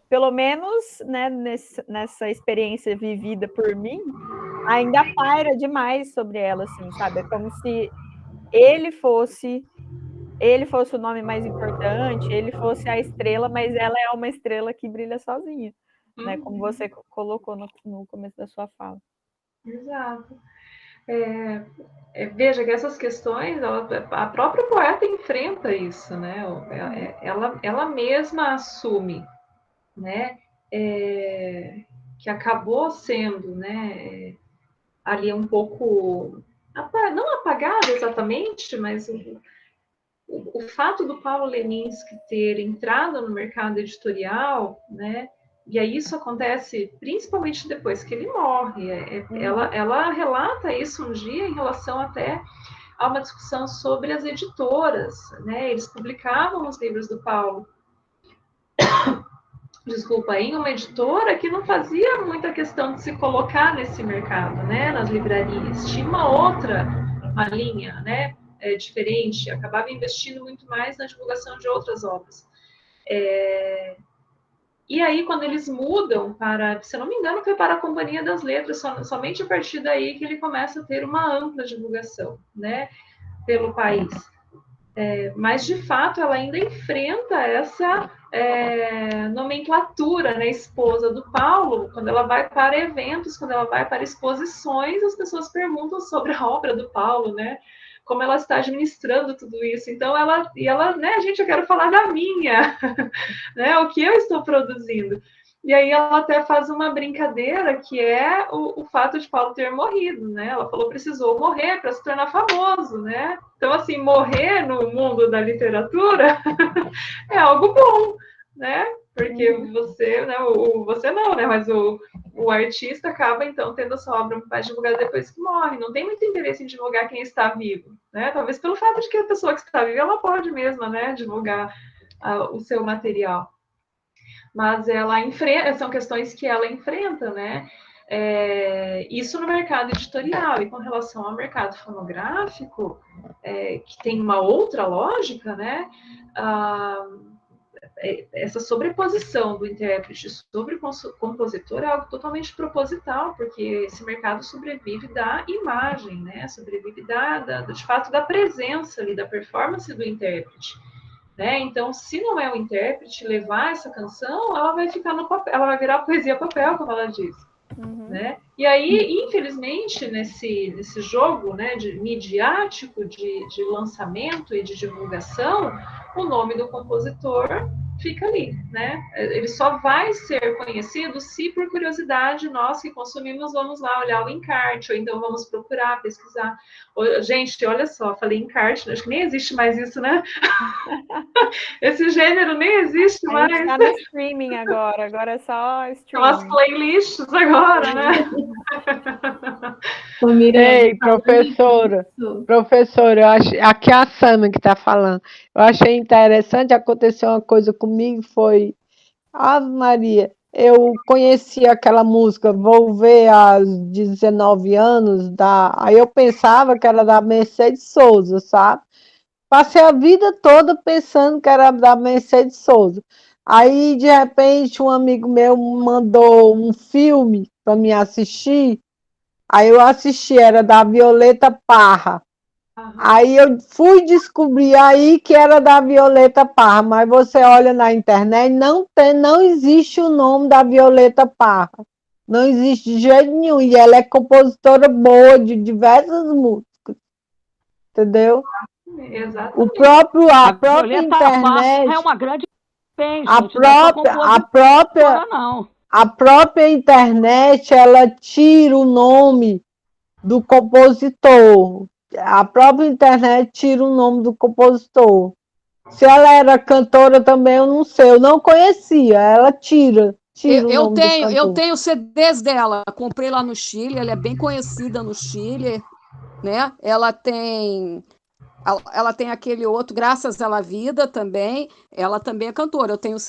pelo menos, né, nessa experiência vivida por mim, ainda paira demais sobre ela, assim, sabe? É como se ele fosse o nome mais importante, ele fosse a estrela, mas ela é uma estrela que brilha sozinha, né? Como você colocou no começo da sua fala. Exato. Veja que essas questões, a própria poeta enfrenta isso, né? Ela mesma assume, né? Que acabou sendo, né? Ali um pouco, não apagada exatamente, mas o fato do Paulo Leminski ter entrado no mercado editorial, né? E aí isso acontece principalmente depois que ele morre. Ela relata isso um dia em relação até a uma discussão sobre as editoras, né? Eles publicavam os livros do Paulo, em uma editora que não fazia muita questão de se colocar nesse mercado, né? Nas livrarias. Tinha uma linha, né? Diferente, acabava investindo muito mais na divulgação de outras obras. E aí, quando eles mudam para, se não me engano, foi para a Companhia das Letras, somente a partir daí que ele começa a ter uma ampla divulgação, né, pelo país. Mas, de fato, ela ainda enfrenta essa nomenclatura, né? Esposa do Paulo, quando ela vai para eventos, quando ela vai para exposições, as pessoas perguntam sobre a obra do Paulo, né? Como ela está administrando tudo isso. Então, ela, né, gente, eu quero falar da minha, né? O que eu estou produzindo. E aí ela até faz uma brincadeira que é o fato de Paulo ter morrido, né? Ela falou precisou morrer para se tornar famoso, né? Então, assim, morrer no mundo da literatura é algo bom, né? Porque você, né? Você não, né? Mas o artista acaba, então, tendo a sua obra mais divulgada depois que morre. Não tem muito interesse em divulgar quem está vivo, né? Talvez pelo fato de que a pessoa que está viva, ela pode mesmo, né? Divulgar o seu material. Mas ela enfrenta, são questões que ela enfrenta, né? Isso no mercado editorial. E com relação ao mercado fonográfico, que tem uma outra lógica, né? Essa sobreposição do intérprete sobre o compositor é algo totalmente proposital, porque esse mercado sobrevive da imagem, né? Sobrevive de fato da presença ali, da performance do intérprete. Né? Então, se não é o intérprete levar essa canção, ela vai ficar no papel, ela vai virar poesia papel, como ela diz. Né? E aí, infelizmente, nesse jogo, né, midiático de lançamento e de divulgação, o nome do compositor fica ali, né? Ele só vai ser conhecido se, por curiosidade, nós que consumimos vamos lá olhar o encarte, ou então vamos procurar, pesquisar. Gente, olha só, falei encarte, acho que nem existe mais isso, né? Esse gênero nem existe mais. A gente tá no streaming agora é só streaming. São as playlists agora, né? Ei, professora, aqui é a Sama que está falando. Eu achei interessante, aconteceu uma coisa comigo, foi, Ave Maria, eu conheci aquela música, vou ver aos 19 anos, aí eu pensava que era da Mercedes Souza, sabe? Passei a vida toda pensando que era da Mercedes Souza. Aí, de repente, um amigo meu mandou um filme para me assistir. Aí eu assisti, era da Violeta Parra. Aí eu fui descobrir aí que era da Violeta Parra, mas você olha na internet, não existe o nome da Violeta Parra. Não existe de jeito nenhum. E ela é compositora boa de diversas músicas. Entendeu? Exatamente. A própria internet é uma grande a própria internet, ela tira o nome do compositor. A própria internet tira o nome do compositor. Se ela era cantora também, eu não sei, eu não conhecia, ela tira o nome do cantor. Eu tenho CDs dela, comprei lá no Chile, ela é bem conhecida no Chile, né? Ela tem aquele outro, Graças à Vida também, ela também é cantora. Eu tenho os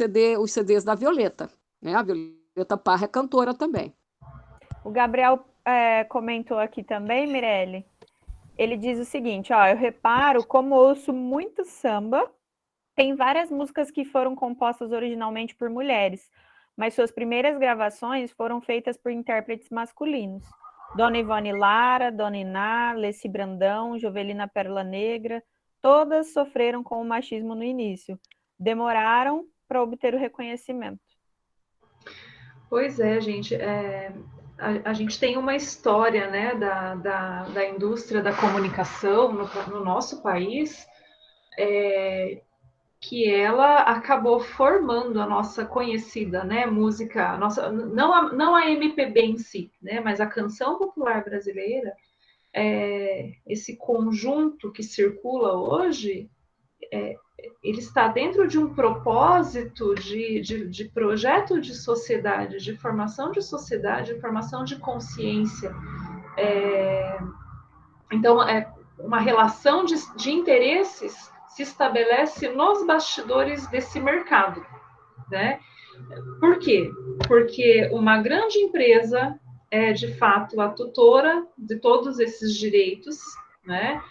CDs da Violeta, né? A Violeta Parra é cantora também. O Gabriel comentou aqui também, Mirelle. Ele diz o seguinte, ó, eu reparo como ouço muito samba, tem várias músicas que foram compostas originalmente por mulheres, mas suas primeiras gravações foram feitas por intérpretes masculinos. Dona Ivone Lara, Dona Iná, Leci Brandão, Jovelina Pérola Negra, todas sofreram com o machismo no início. Demoraram para obter o reconhecimento. Pois é, gente. A gente tem uma história, né, da indústria da comunicação no nosso país, que ela acabou formando a nossa conhecida, né, música, não a MPB em si, né, mas a canção popular brasileira, esse conjunto que circula hoje, ele está dentro de um propósito de projeto de sociedade, de formação de sociedade, de formação de consciência. Então, uma relação de interesses se estabelece nos bastidores desse mercado, né? Por quê? Porque uma grande empresa é, de fato, a tutora de todos esses direitos, né?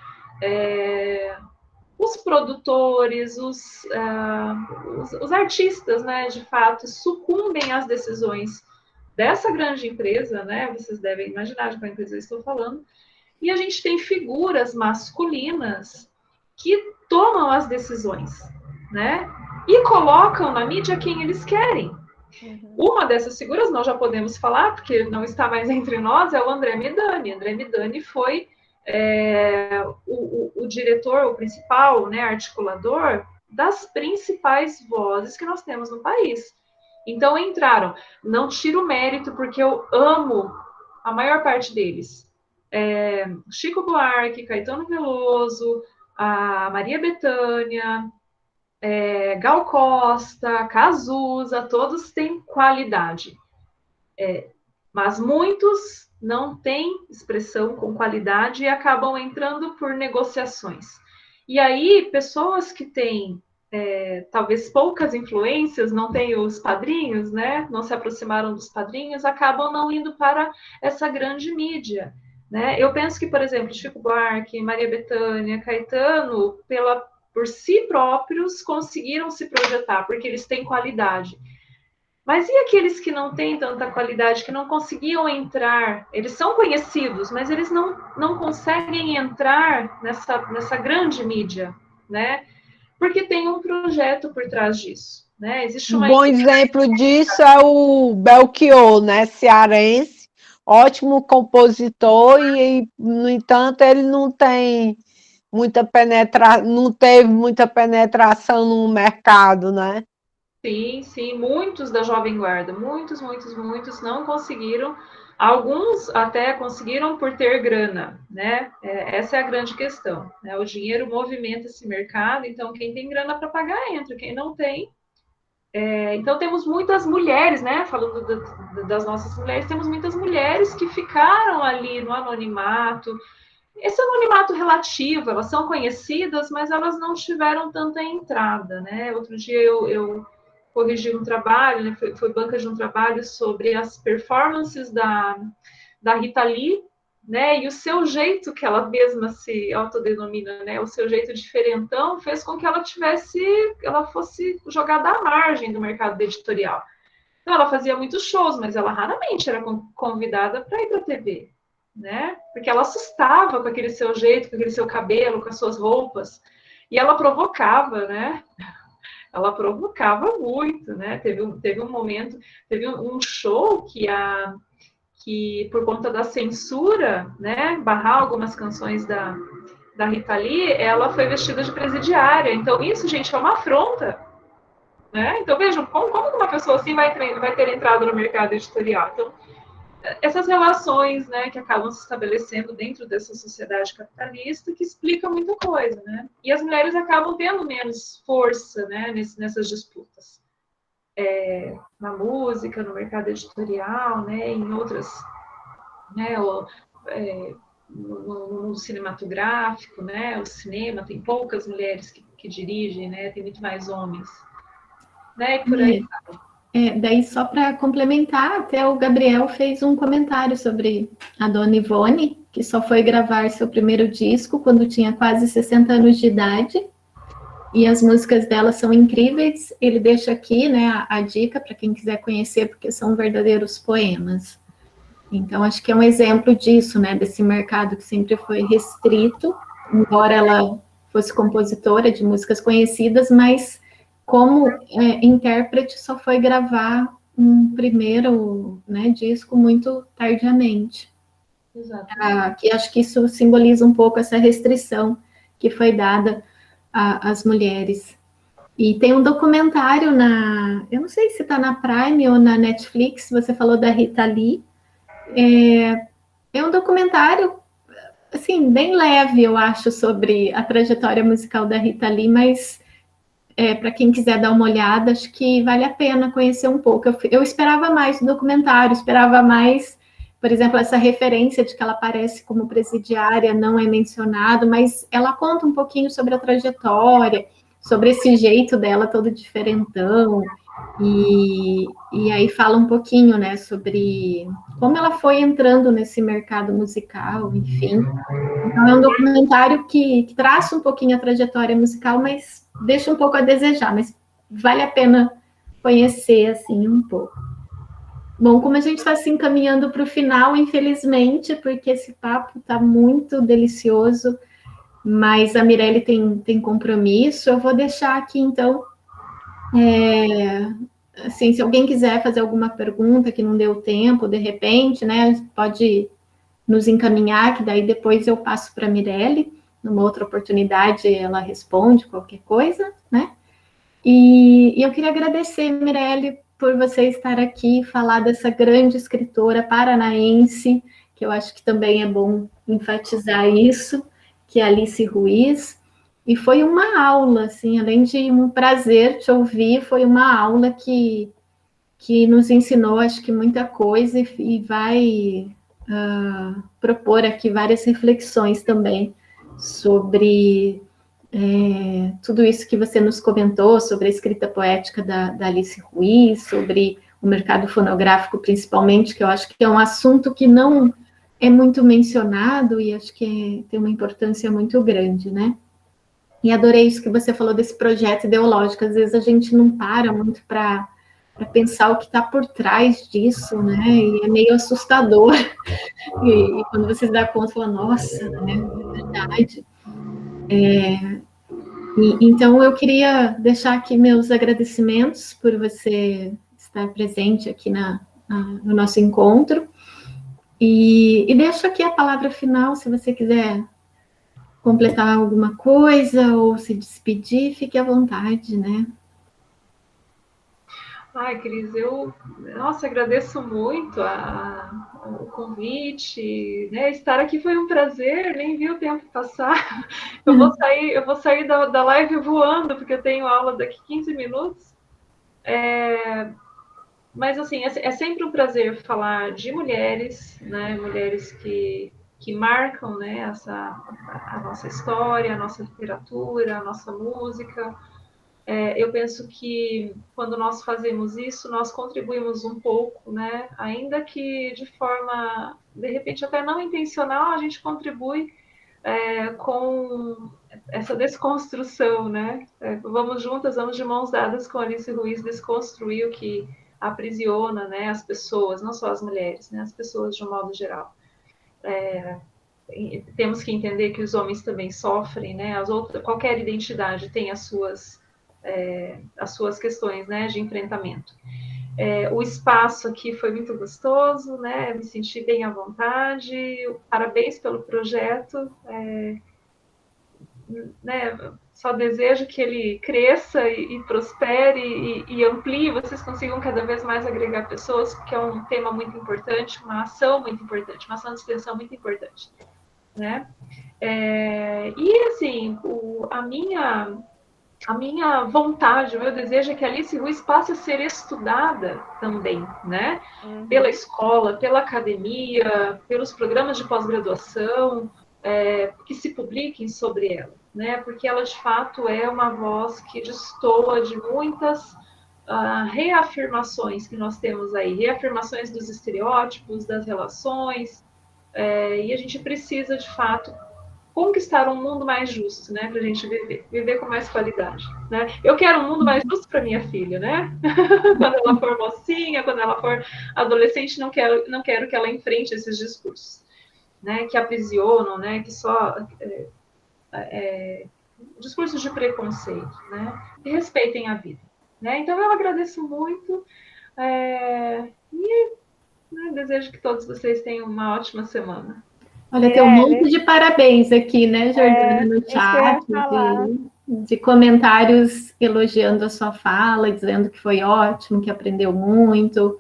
Os produtores, os artistas, né, de fato, sucumbem às decisões dessa grande empresa, né? Vocês devem imaginar de qual empresa eu estou falando. E a gente tem figuras masculinas que tomam as decisões, né? E colocam na mídia quem eles querem. Uma dessas figuras nós já podemos falar, porque não está mais entre nós, é o André Midani. André Midani foi o diretor, o principal, né, articulador das principais vozes que nós temos no país. Então entraram, não tiro o mérito, porque eu amo a maior parte deles. Chico Buarque, Caetano Veloso, a Maria Bethânia, Gal Costa, Cazuza, todos têm qualidade. Mas muitos não têm expressão com qualidade e acabam entrando por negociações. E aí, pessoas que têm talvez poucas influências, não têm os padrinhos, né? Não se aproximaram dos padrinhos, acabam não indo para essa grande mídia. Né? Eu penso que, por exemplo, Chico Buarque, Maria Bethânia, Caetano, por si próprios, conseguiram se projetar, porque eles têm qualidade. Mas e aqueles que não têm tanta qualidade, que não conseguiam entrar? Eles são conhecidos, mas eles não conseguem entrar nessa grande mídia, né? Porque tem um projeto por trás disso, né? Existe um bom exemplo disso é o Belchior, né? Cearense, ótimo compositor e, no entanto, ele não tem não teve muita penetração no mercado, né? Sim, muitos da Jovem Guarda, muitos não conseguiram, alguns até conseguiram por ter grana, né? Essa é a grande questão, né? O dinheiro movimenta esse mercado, então quem tem grana para pagar entra, quem não tem. Então temos muitas mulheres, né? Falando das nossas mulheres, temos muitas mulheres que ficaram ali no anonimato. Esse anonimato relativo, elas são conhecidas, mas elas não tiveram tanta entrada, né? Outro dia eu corrigi um trabalho, né? Foi banca de um trabalho sobre as performances da Rita Lee, né? E o seu jeito, que ela mesma se autodenomina, né? O seu jeito diferentão, fez com que ela fosse jogada à margem do mercado editorial. Então, ela fazia muitos shows, mas ela raramente era convidada para ir para a TV, né? Porque ela assustava com aquele seu jeito, com aquele seu cabelo, com as suas roupas. E ela provocava, né? Ela provocava muito, né? Teve um momento, teve um show que por conta da censura, né? Barrar algumas canções da Rita Lee, ela foi vestida de presidiária. Então, isso, gente, é uma afronta. Né? Então, vejam, como uma pessoa assim vai ter entrado no mercado editorial? Então, essas relações, né, que acabam se estabelecendo dentro dessa sociedade capitalista que explica muita coisa, né? E as mulheres acabam tendo menos força, né, nessas disputas. Na música, no mercado editorial, né, em outras, né, no cinematográfico, né, o cinema tem poucas mulheres que dirigem, né, tem muito mais homens, né, e por aí. Daí, só para complementar, até o Gabriel fez um comentário sobre a Dona Ivone, que só foi gravar seu primeiro disco quando tinha quase 60 anos de idade, e as músicas dela são incríveis. Ele deixa aqui, né, a dica para quem quiser conhecer, porque são verdadeiros poemas. Então, acho que é um exemplo disso, né, desse mercado que sempre foi restrito, embora ela fosse compositora de músicas conhecidas, mas como intérprete só foi gravar um primeiro, né, disco muito tardiamente. Exato. Que acho que isso simboliza um pouco essa restrição que foi dada às mulheres. E tem um documentário eu não sei se está na Prime ou na Netflix, você falou da Rita Lee. É um documentário, assim, bem leve, eu acho, sobre a trajetória musical da Rita Lee, mas para quem quiser dar uma olhada, acho que vale a pena conhecer um pouco. Eu esperava mais do documentário, esperava mais, por exemplo, essa referência de que ela aparece como presidiária, não é mencionado, mas ela conta um pouquinho sobre a trajetória, sobre esse jeito dela todo diferentão, e aí fala um pouquinho, né, sobre como ela foi entrando nesse mercado musical, enfim. Então, é um documentário que traça um pouquinho a trajetória musical, mas deixa um pouco a desejar, mas vale a pena conhecer, assim, um pouco. Bom, como a gente está se encaminhando para o final, infelizmente, porque esse papo está muito delicioso, mas a Mirelle tem compromisso. Eu vou deixar aqui, então, assim, se alguém quiser fazer alguma pergunta que não deu tempo, de repente, né, pode nos encaminhar, que daí depois eu passo para a Mirelle, numa outra oportunidade ela responde qualquer coisa, né? E eu queria agradecer, Mirelle, por você estar aqui e falar dessa grande escritora paranaense, que eu acho que também é bom enfatizar isso, que é Alice Ruiz. E foi uma aula, assim, além de um prazer te ouvir, foi uma aula que nos ensinou, acho que muita coisa, e vai propor aqui várias reflexões também sobre tudo isso que você nos comentou, sobre a escrita poética da Alice Ruiz, sobre o mercado fonográfico, principalmente, que eu acho que é um assunto que não é muito mencionado e acho que tem uma importância muito grande, né? E adorei isso que você falou desse projeto ideológico. Às vezes a gente não para muito para pensar o que está por trás disso, né? E é meio assustador. E quando você se dá conta, fala, nossa, né? É verdade. Então, eu queria deixar aqui meus agradecimentos por você estar presente aqui no nosso encontro. E deixo aqui a palavra final, se você quiser completar alguma coisa ou se despedir, fique à vontade, né? Ai, Cris, agradeço muito o convite, né? Estar aqui foi um prazer, nem vi o tempo passar. Eu vou sair da live voando, porque eu tenho aula daqui 15 minutos. Mas, assim, é sempre um prazer falar de mulheres, né? Mulheres que marcam, né? A nossa história, a nossa literatura, a nossa música. Eu penso que quando nós fazemos isso, nós contribuímos um pouco, né? Ainda que de forma, de repente, até não intencional, a gente contribui com essa desconstrução, né? Vamos juntas, vamos de mãos dadas com Alice Ruiz desconstruir o que aprisiona, né, as pessoas, não só as mulheres, né, as pessoas de um modo geral. Temos que entender que os homens também sofrem, né? Qualquer identidade tem as suas questões, né, de enfrentamento. O espaço aqui foi muito gostoso, né? Me senti bem à vontade. Parabéns pelo projeto. Né? Só desejo que ele cresça e prospere e amplie, vocês consigam cada vez mais agregar pessoas, porque é um tema muito importante, uma ação muito importante, uma ação de extensão muito importante, né? E assim, a minha vontade, o meu desejo é que a Alice Ruiz passe a ser estudada também, né? Pela escola, pela academia, pelos programas de pós-graduação, que se publiquem sobre ela, né? Porque ela, de fato, é uma voz que destoa de muitas reafirmações que nós temos aí, reafirmações dos estereótipos, das relações, e a gente precisa, de fato, conquistar um mundo mais justo, né, para a gente viver com mais qualidade, né? Eu quero um mundo mais justo para minha filha, né? Quando ela for mocinha, quando ela for adolescente, não quero que ela enfrente esses discursos, né, que aprisionam, né, que só discursos de preconceito, né, que respeitem a vida, né? Então eu agradeço muito e desejo que todos vocês tenham uma ótima semana. Olha, tem um monte de parabéns aqui, né, Jordana, no chat, de comentários elogiando a sua fala, dizendo que foi ótimo, que aprendeu muito,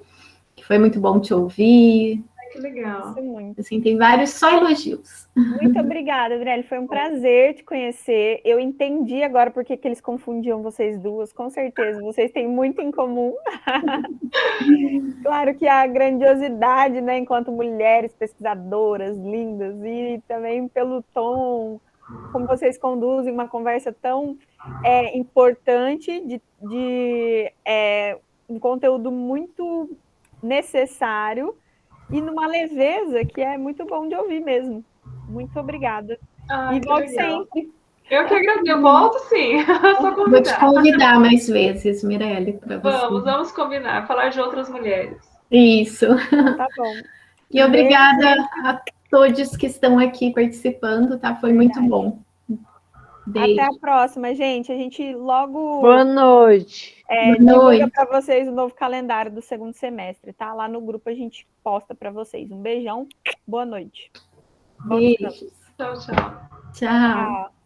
que foi muito bom te ouvir. Que legal. Assim, tem vários só elogios. Muito obrigada, Mirelle. Foi um prazer te conhecer. Eu entendi agora por que eles confundiam vocês duas. Com certeza, vocês têm muito em comum. Claro que a grandiosidade, né, enquanto mulheres pesquisadoras lindas, e também pelo tom, como vocês conduzem uma conversa tão importante, de um conteúdo muito necessário, e numa leveza que é muito bom de ouvir mesmo. Muito obrigada. E volte sempre. Eu que agradeço. Eu volto, sim. Só convidar. Vou te convidar mais vezes, Mirelle. Vamos combinar. Falar de outras mulheres. Isso. Tá bom. E obrigada a todos que estão aqui participando, tá? Foi muito bom. Beijo. Até a próxima, gente. A gente logo Boa noite. divulga para vocês o novo calendário do segundo semestre, tá? Lá no grupo a gente posta para vocês. Um beijão. Boa noite. Beijos. Tchau, tchau. Tchau.